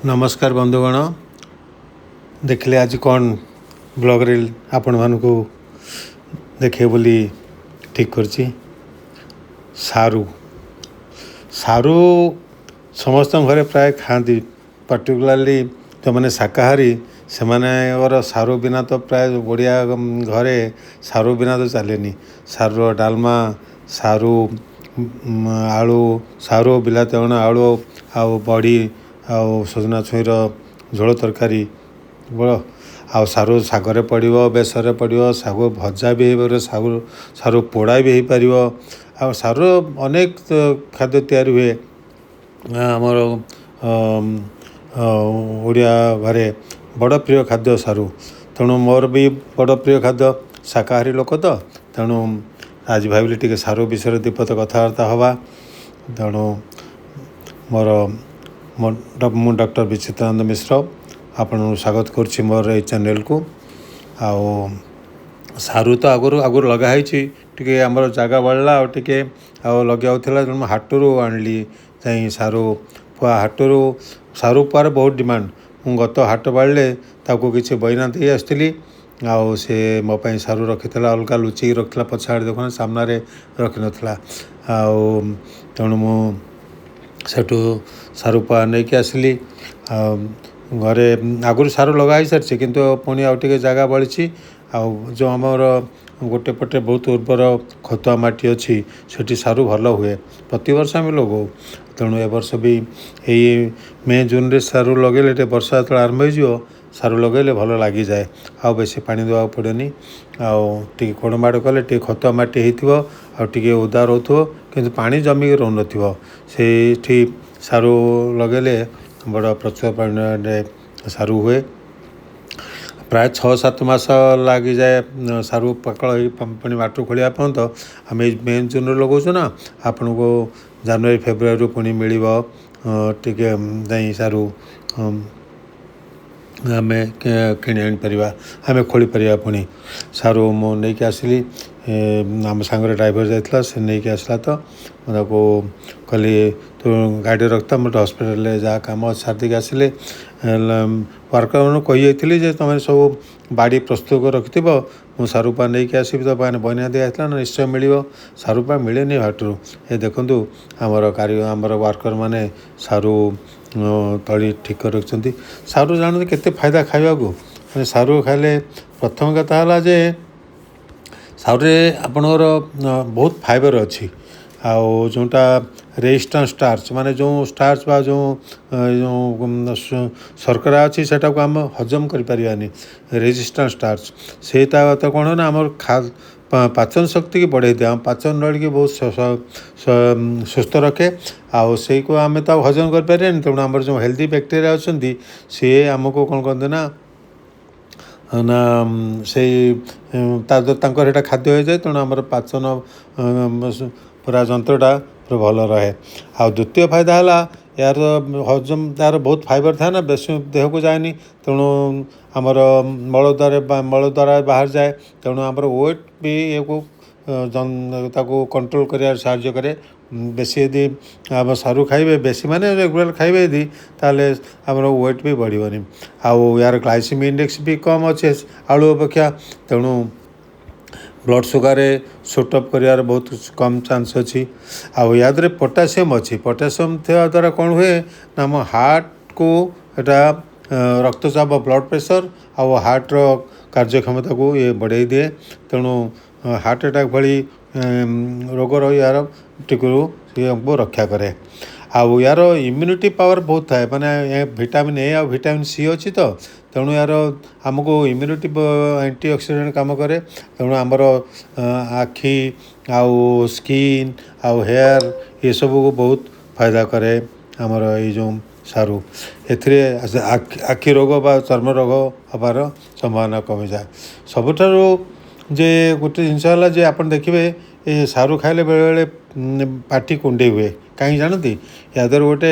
नमस्कार बंधुगण देखिले आज कौन ब्लॉग रील आपण मानकु देखे बोली ठीक करछि। सारू सारू समस्त घरे प्राय खाती पर्टिकुलाली जो मैंने शाकाहारी से माने सारू बिना तो प्राय बढ़िया घरे सारू बिना तो चलेनी। सारू डालमा सारू आलू सारू बिलाती अण आलू आउ बड़ी आउ सजना छुईर झोल तरकारी बड़ आउ सारू शागरे पड़ो बेसरे पड़ो सागु भजा भी हो सागु सारू पोड़ा भी हो पार आ सारू अनेक खाद्य तैयारी हुए आमर ओडिया घरे बड़ प्रिय खाद्य सारू। तेणु मोर भी बड़ प्रिय खाद्य शाकाहारी लोक तो तेणु आज भाविली टी सारू विषय दीपत कथबार्ता हवा। तेणु मोर मु डॉक्टर विचित्रानंद मिश्र आपन स्वागत करुच्ची मोर ये चैनल को। आओ सारू तो आगुरी लगाई टी आमर जगह बढ़ला और टी लगे तेणु हाटरू आणली जाई सारू पुआ हाटरू सारू पुआर बहुत डिमांड। मु गत हाट बाड़े ताको किसी बइना दे आसती आउ से मो पाई सारू रखी अलग लुचिक रखा पछाड़ देखना सामने रखी नाला आउ तेणु मु सेठू सारू पुआ नहीं कि आसली घरे आगुरी सारू लगाई सारी किंतु पुणी आउ टे जगह बढ़ी आउ जो आमर गोटे पटे बहुत उर्वर खतुआ माटी अच्छी सेठी सारू भल हुए प्रति वर्ष आम लगो। तेणु ए वर्ष भी यही मे जून रे सारू लगे वर्षा जो आरंभ हो सारू लगे भल लगी जाए आउ बेसी पानी देवा पड़ेनि आउ टी कोड़माड़ कले टी खतुआ माटी हो टे ओदा रोथो किंतु पानी जमिक रोन से सारू लगेले बड़ प्रचुर परिमाण सारू हुए प्राय 6-7 मास लगी जाए सारू पाकल पुणी माटू खोलिया पर्यंत आम मे जून लगाऊँ ना आपन को जनवरी फेब्रुआरी पुणी मिल टे सारू आम किणी आनीपर आम खोली पार पुणी सारू मु नहीं आसली आम सांगे ड्राइवर जाता से नहीं आसला तो मुझे कहली तू गाड़ी रखता मोटे हस्पिटाल जहाँ कम सारिक आसिले वर्कर मैं कही जे तुम सब बाड़ी प्रस्तुत कर रखि मु सारू पा नहीं आसबि तो मैंने बना दी आसला ना निश्चय मिल सारू पा मिले हाटू ये देखूँ आमर वर्कर मैंने सारू तली ठीक कर रखिंट सारू जानते केते फायदा खावा को सारू खाइले प्रथम कथा है जे सारूरे आपणकर बहुत फाइबर अच्छी आउ जोटा रेजिस्टेंस स्टार्च माने जो स्टार्च बा जो शर्करा अच्छी से आम हजम करें रेजिस्टेंस स्टार्च से तो कौन ना आम पाचन शक्ति की बढ़े दिए पाचन नड़ी की बहुत सुस्थ रखे आउ से को आम तो हजम करें तेणु आम जो हेल्दी बैक्टेरिया अच्छा सी आमको कौन कहते ना ना से खाद्य हो जाए तेणु आम पाचन पूरा जंत्रटा पूरा भल रहे। आ द्वितीय फायदा है यार हजम तार बहुत फाइबर था ना बेस देह को जाए तेणु आमर मल द्वारा बाहर जाए तेणु आमर वेट भी ये को कंट्रोल कर साहाय्य करे बेसी यदि आम सारू खाइबे बेसी माने रेगुलर खाइबे यदि ताले आमर वेट भी बढ़िबनी आउ यार ग्लाइसेमिक इंडेक्स भी कम अच्छे आलू अपेक्षा तेणु ब्लड सुगार सुट अप कर बहुत कम चांस अच्छी आउ याद पोटासियम अच्छी पोटासियम थी द्वारा कौन हुए ना आम हार्ट को एटा रक्तचाप ब्लड प्रेशर आउ हार्ट रो कार्यक्षमता को ये बढ़ाई दिए तेणु हार्ट अटैक भली रोग रही यार टिकरू सी हमको रक्षा करे आउ यार इम्यूनिटी पावर बहुत थाए माने vitamin A uh vitamin C अच्छी तो तेणु यार आमको इम्यूनिटी एंटी ऑक्सीडेंट काम करे तेणु आमर आखि आउ स्किन आउ हेयर ये सब को बहुत फायदा करे आमर ये जो सारू एथिरे आखि रोग बा चर्म रोग हबार संभावना कमी जाए सबुठारु जे गोटे जिनस है जे आप देखिए ये सारू खाइले बेले बेले पाटी कुंडे हुए कहीं जानती यादर गोटे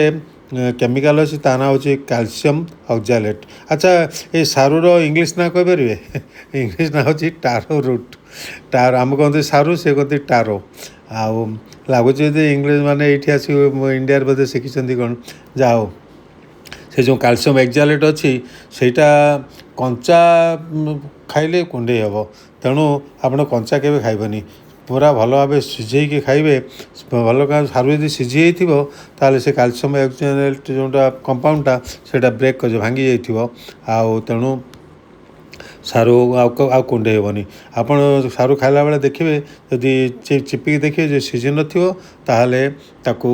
केमिकाल अच्छी ता ना हूँ कैल्शियम ऑक्जालेट। अच्छा ये सारूर इंग्लीश ना कहीपर इंग्लीश ना हूँ टारो रूट टार आम कहते सारू से कहते टारो आउ लगुच इंग्लीश माने ये आस इंडिया बोधे शिखी कौन जाओ ସେ ଯେଉଁ କ୍ୟାଲସିୟମ୍ ଏକ୍ଜାଲେଟ୍ ଅଛି ସେଇଟା କଞ୍ଚା ଖାଇଲେ କୁଣ୍ଡେଇ ହେବ। ତେଣୁ ଆପଣ କଞ୍ଚା କେବେ ଖାଇବନି, ପୁରା ଭଲ ଭାବେ ସିଝେଇକି ଖାଇବେ। ଭଲ ସାରୁ ଯଦି ସିଝି ଯାଇଥିବ ତାହେଲେ ସେ କ୍ୟାଲସିୟମ୍ ଏକ୍ଜାଲେଟ୍ ଯେଉଁଟା କମ୍ପାଉଣ୍ଡଟା ସେଇଟା ବ୍ରେକ୍ କରିଯିବ, ଭାଙ୍ଗି ଯାଇଥିବ। ଆଉ ତେଣୁ ସାରୁ ଆଉ କୁଣ୍ଡେଇ ହେବନି। ଆପଣ ସାରୁ ଖାଇଲା ବେଳେ ଦେଖିବେ ଯଦି ଚିପିକି ଦେଖିବେ ଯେ ସିଝି ନଥିବ ତାହେଲେ ତାକୁ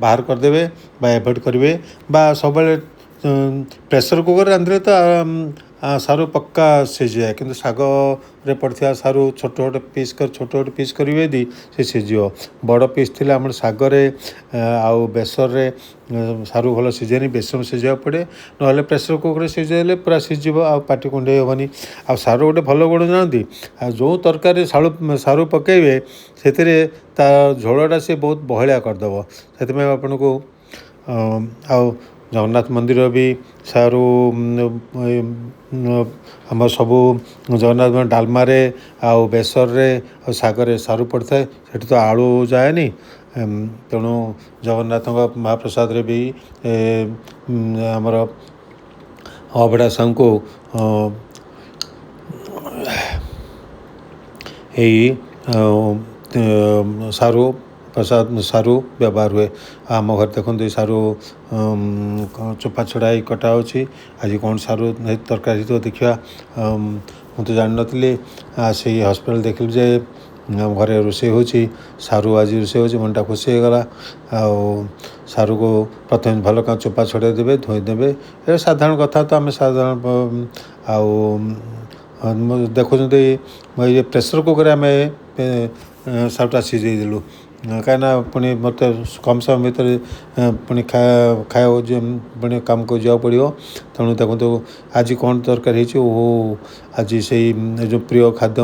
ବାହାର କରିଦେବେ ବା ଏଭଏଡ଼୍ କରିବେ। ବା ସବୁବେଳେ ପ୍ରେସର୍ କୁକର୍ରେ ରାନ୍ଧିଲେ ତ ସାରୁ ପକ୍କା ସିଝିଯାଏ, କିନ୍ତୁ ଶାଗରେ ପଡ଼ିଥିବା ସାରୁ ଛୋଟ ଛୋଟ ପିସ୍ କରିବେ ଯଦି ସେ ସିଝିବ। ବଡ଼ ପିସ୍ ଥିଲେ ଆମର ଶାଗରେ ଆଉ ବେସରରେ ସାରୁ ଭଲ ସିଝେନି, ବେସନ ସିଝିବାକୁ ପଡ଼େ। ନହେଲେ ପ୍ରେସର୍ କୁକର୍ରେ ସିଝେଇଲେ ପୁରା ସିଝିବ, ଆଉ ପାଟି କୁଣ୍ଡେଇ ହେବନି। ଆଉ ସାରୁ ଗୋଟେ ଭଲ ଗୁଣ ଜାଣନ୍ତି, ଆଉ ଯେଉଁ ତରକାରୀରେ ସାରୁ ପକାଇବେ ସେଥିରେ ତା ଝୋଳଟା ସେ ବହୁତ ବହଳିଆ କରିଦେବ। ସେଥିପାଇଁ ଆପଣଙ୍କୁ ଆଉ ଜଗନ୍ନାଥ ମନ୍ଦିର ବି ସାରୁ ଆମର ସବୁ ଜଗନ୍ନାଥ ଡାଲମାରେ ଆଉ ବେସରରେ ଆଉ ଶାଗରେ ସାରୁ ପଡ଼ିଥାଏ। ସେଠି ତ ଆଳୁ ଯାଏନି। ତେଣୁ ଜଗନ୍ନାଥଙ୍କ ମହାପ୍ରସାଦରେ ବି ଆମର ଅଭଡ଼ା ସାଙ୍କୁ ଏଇ ସାରୁ ବ୍ୟବହାର ହୁଏ। ଆମ ଘରେ ଦେଖନ୍ତୁ ଏ ସାରୁ ଚୋପା ଛଡ଼ା ହେଇ କଟା ହେଉଛି। ଆଜି କ'ଣ ସାରୁ ତରକାରୀ ହେଇଥିବ ଦେଖିବା। ମୁଁ ତ ଜାଣିନଥିଲି, ସେଇ ହସ୍ପିଟାଲ୍ ଦେଖିଲି ଯେ ଆମ ଘରେ ରୋଷେଇ ହେଉଛି, ସାରୁ ଆଜି ରୋଷେଇ ହେଉଛି, ମନଟା ଖୁସି ହେଇଗଲା। ଆଉ ସାରୁକୁ ପ୍ରଥମେ ଭଲ ଚୋପା ଛଡ଼େଇ ଦେବେ, ଧୋଇଦେବେ। ଏ ସାଧାରଣ କଥା, ତ ଆମେ ସାଧାରଣ ଆଉ ଦେଖୁଛନ୍ତି ଏଇ ପ୍ରେସର୍ କୁକର୍ରେ ଆମେ ସାରୁଟା ସିଝେଇ ଦେଲୁ, କାହିଁକିନା ପୁଣି ମୋତେ କମ୍ ସମୟ ଭିତରେ ପୁଣି ଖାଇବାକୁ ପୁଣି କାମକୁ ଯିବାକୁ ପଡ଼ିବ। ତେଣୁ ଦେଖନ୍ତୁ ଆଜି କ'ଣ ତରକାରୀ ହେଇଛି। ଆଜି ସେଇ ଯେଉଁ ପ୍ରିୟ ଖାଦ୍ୟ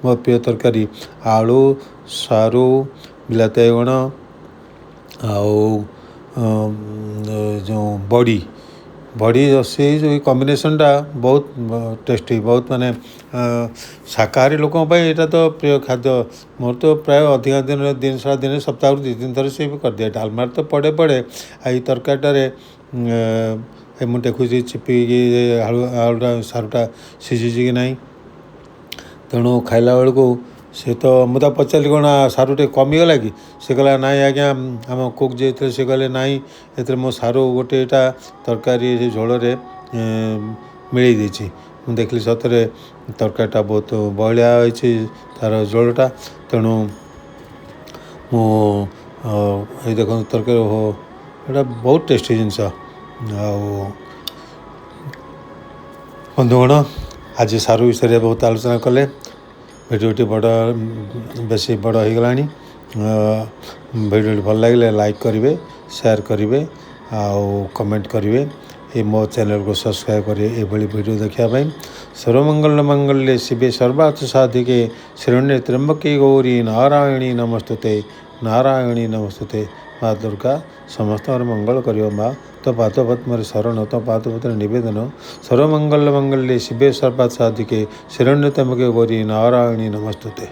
ମୋ ପ୍ରିୟ ତରକାରୀ ଆଳୁ, ସାରୁ, ବିଲାତି ବାଇଗଣ ଆଉ ଯେଉଁ ବଡ଼ି ସେଇ ଯେଉଁ କମ୍ବିନେସନ୍ଟା ବହୁତ ଟେଷ୍ଟି, ବହୁତ ମାନେ ଶାକାହାରୀ ଲୋକଙ୍କ ପାଇଁ ଏଇଟା ତ ପ୍ରିୟ ଖାଦ୍ୟ। ମୋର ତ ପ୍ରାୟ ଅଧିକା ଦିନେ ସପ୍ତାହରୁ 2-3 ଥର ସେ ବି କରିଦିଏ। ଡାଲମାରେ ତ ପଡ଼େ। ଆଉ ଏଇ ତରକାରୀଟାରେ ମୁଁ ଦେଖୁଛି ଚିପିକି ଆଳୁଟା ସାରୁଟା ସିଝିଛି କି ନାହିଁ। ତେଣୁ ଖାଇଲା ବେଳକୁ ସେ ତ ମୁଁ ତାକୁ ପଚାରିଲି କ'ଣ ସାରୁ ଟିକେ କମିଗଲା କି? ସେ କହିଲା ନାଇଁ ଆଜ୍ଞା, ଆମ କୁକ୍ ଯିଏ ଥିଲେ ସେ କହିଲେ ନାଇଁ, ଏଥିରେ ମୋ ସାରୁ ଗୋଟେଟା ତରକାରୀ ଝୋଳରେ ମିଳେଇ ଦେଇଛି। ମୁଁ ଦେଖିଲି ସତରେ ତରକାରୀଟା ବହୁତ ବହଳିଆ ହୋଇଛି ତା'ର ଝୋଳଟା। ତେଣୁ ମୁଁ ଏଇ ଦେଖନ୍ତୁ ତରକାରୀ ଏଇଟା ବହୁତ ଟେଷ୍ଟି ଜିନିଷ। ଆଉ ବନ୍ଧୁଗଣ, ଆଜି ସାରୁ ବିଷୟରେ ବହୁତ ଆଲୋଚନା କଲେ। ଭିଡ଼ିଓଟି ବେଶୀ ବଡ଼ ହୋଇଗଲାଣି। ଭିଡ଼ିଓଟି ଭଲ ଲାଗିଲେ ଲାଇକ୍ କରିବେ, ସେୟାର କରିବେ ଆଉ କମେଣ୍ଟ କରିବେ। ମୋ ଚ୍ୟାନେଲକୁ ସବସ୍କ୍ରାଇବ୍ କରିବେ ଏଭଳି ଭିଡ଼ିଓ ଦେଖିବା ପାଇଁ। ସର୍ବମଙ୍ଗଳ ମଙ୍ଗଳେ ଶିବେ ସର୍ବାର୍ଥ ସାଧିକେ ଶରଣ୍ୟେ ତ୍ର୍ୟମ୍ବକେ ଗୌରୀ ନାରାୟଣୀ ନମସ୍ତୁତେ। ମା ଦୁର୍ଗା ସମସ୍ତଙ୍କର ମଙ୍ଗଳ କରିବ। ମା ତୋ ପାଦପଦ୍ମରେ ଶରଣ, ତୋ ପାଦପଦ୍ମରେ ନିବେଦନ। ସର୍ବମଙ୍ଗଳ ମଙ୍ଗଳେ ଶିବେ ସର୍ବାର୍ଥ ସାଧିକେ ଶରଣ୍ୟେ ତ୍ର୍ୟମ୍ବକେ ଗୌରୀ ନାରାୟଣୀ ନମସ୍ତୁତେ।